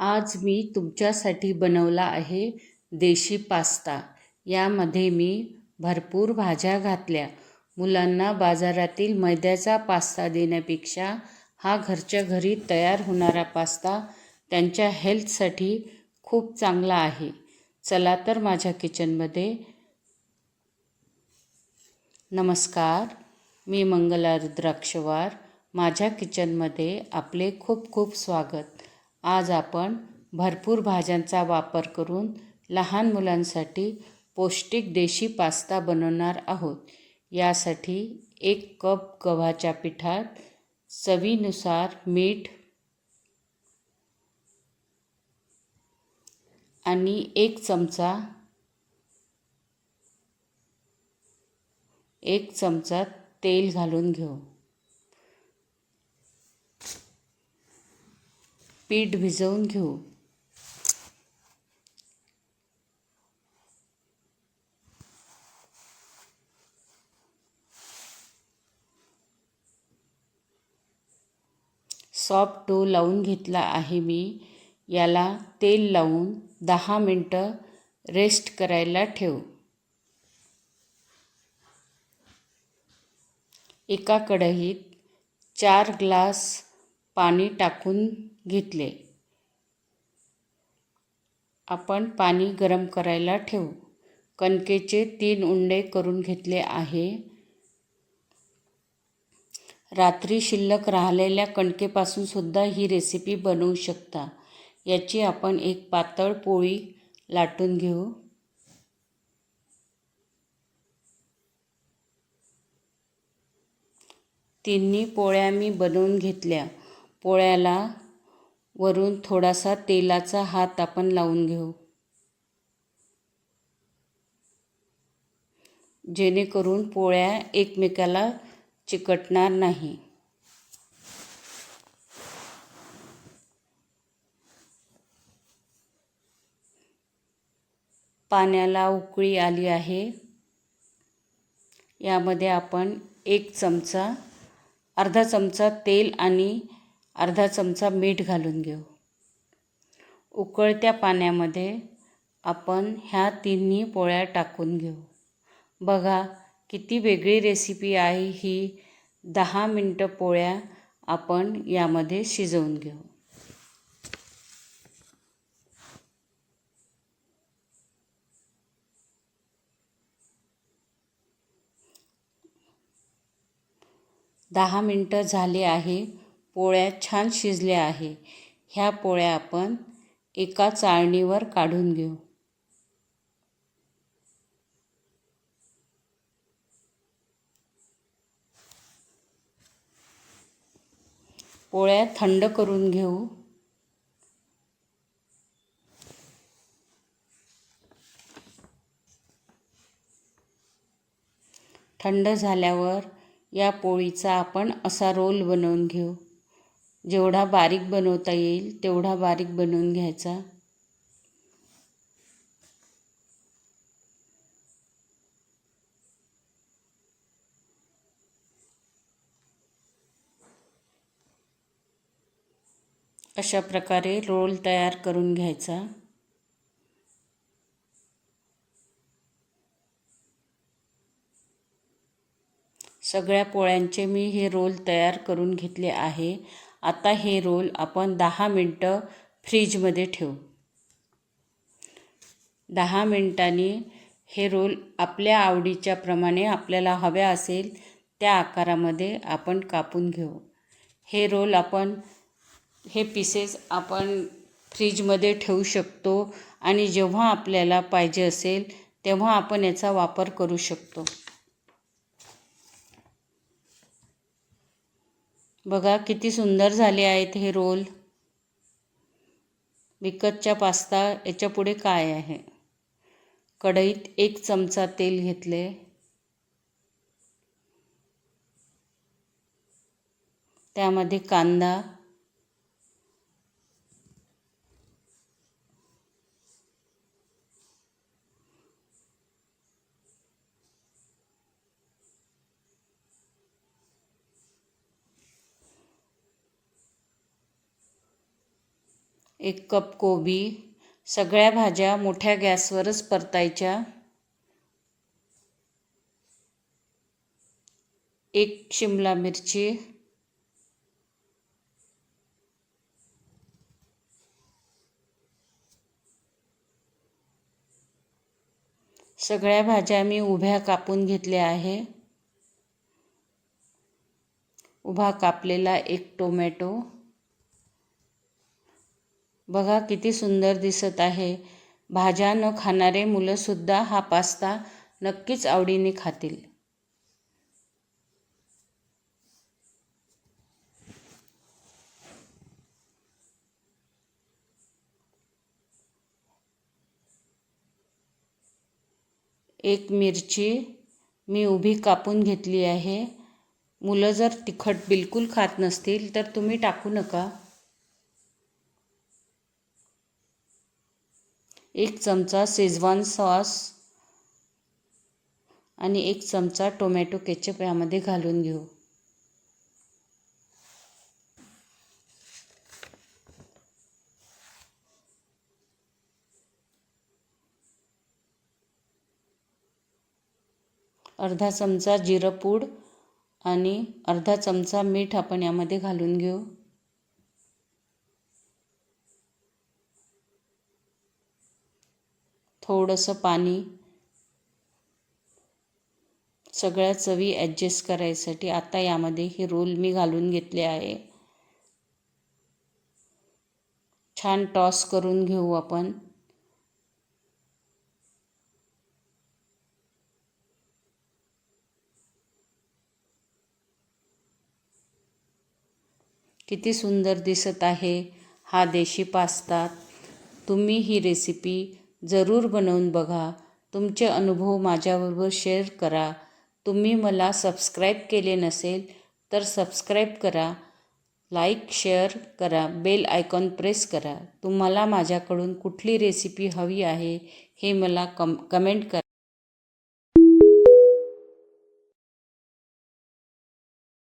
आज मी तुमच्यासाठी बनवला आहे देशी पास्ता. यामध्ये मी भरपूर भाज्या घातल्या. मुलांना बाजारातील मैद्याचा पास्ता देण्यापेक्षा हा घरच्या घरी तयार होणारा पास्ता त्यांच्या हेल्थसाठी खूप चांगला आहे. चला तर माझ्या किचनमध्ये. नमस्कार, मी मंगला रुद्राक्षवार. माझ्या किचनमध्ये आपले खूप खूप स्वागत. आज आपण भरपूर भाज्यांचा वापर करून लहान मुलांसाठी पौष्टिक देशी पास्ता बनवणार आहोत. यासाठी 1 कप गव्हाच्या पिठात चवीनुसार मीठ आणि 1 चमचा तेल घालून घेऊ. पीठ भिजवून घेऊ. सॉफ्ट डो लावून घेतला आहे मी. याला तेल लावून 10 मिनटं रेस्ट करायला ठेवू. एका कढईत 4 ग्लास पाणी टाकून घेतले. आपण पाणी गरम करायला ठेवू. कणकेचे 3 उंडे करून घेतले आहे. रात्री शिल्लक राहिलेल्या कणकेपासून सुद्धा ही रेसिपी बनवू शकता. याची आपण एक पातळ पोळी लाटून घेऊ. तिन्ही पोळ्या मी बनवून घेतल्या. पोळ्याला वरून थोडासा तेलाचा हात आपण लावून घेऊ, जेणेकरून पोळ्या एकमेकाला चिकटणार नाही. पाण्याला उकळी आली आहे. यामध्ये आपण अर्धा चमचा तेल आणि अर्धा चमचा मीठ घालून घेऊ. उकळत्या पाण्यामध्ये आपण ह्या तिन्ही पोळ्या टाकून घेऊ. बघा किती वेगळी रेसिपी आहे ही. 10 मिनटं पोळ्या आपण यामध्ये शिजवून घेऊ. दहा मिनटं झाले आहे. पोळ्या छान शिजल्या आहे. ह्या पोळ्या आपण एका चाळणीवर काढून घेऊ. पोळ्या थंड करून घेऊ. थंड झाल्यावर या पोळीचा आपण असा रोल बनवून घेऊ. जेवढा बारीक बनवता येईल तेवढा बारीक बनवून घ्यायचा. अशा प्रकारे रोल तयार करून घ्यायचा. सगळ्या पोळ्यांचे मी हे रोल तयार करून घेतले आहे. आता हे रोल आपण 10 मिनटं फ्रीजमध्ये ठेवू. 10 मिनटांनी हे रोल आपल्या आवडीच्या प्रमाणे आपल्याला हव्या असेल त्या आकारामध्ये आपण कापून घेऊ. हे पीसेस आपण फ्रीजमध्ये ठेवू शकतो आणि जेव्हा आपल्याला पाहिजे असेल तेव्हा आपण याचा वापर करू शकतो. बघा किती सुंदर झाले आहेत हे रोल. विकतच्या पास्ता याच्या पुढे काय आहे. कढईत 1 चमचा तेल घेतले. त्यामध्ये कांदा, 1 कप कोबी, सगळ्या भाज्या मोठ्या गॅसवरच परतायच्या. 1 शिमला मिरची, सगळ्या भाज्या मी उभ्या कापून घेतल्या आहे. उभा कापलेला 1 टोमॅटो. बघा किती सुंदर दिसत आहे. भाज्या न खाणारे मुलंसुद्धा हा पास्ता नक्कीच आवडीने खातील. एक मिरची मी उभी कापून घेतली आहे. मुलं जर तिखट बिलकुल खात नसतील तर तुम्ही टाकू नका. 1 चमचा शेजवान सॉस आणि 1 चमचा टोमॅटो केचप यामध्ये घालून घेऊ. अर्धा चमचा जिरं पूड आणि अर्धा चमचा मीठ आपण यामध्ये घालून घेऊ. थोडंसं पाणी. सगळ्या चवी ॲडजस्ट करायसाठी आता यामध्ये हे रोल मी घालून घेतले आहे. छान टॉस करून घेऊ आपण. किती सुंदर दिसत आहे हा देशी पास्ता. तुम्ही ही रेसिपी जरूर बनवून बघा. तुमचे अनुभव माझ्याबरोबर शेअर करा. तुम्ही मला सबस्क्राईब केले नसेल तर सबस्क्राईब करा. लाईक शेअर करा. बेल आयकॉन प्रेस करा. तुम्हाला माझ्याकडून कुठली रेसिपी हवी आहे हे मला कमेंट करा.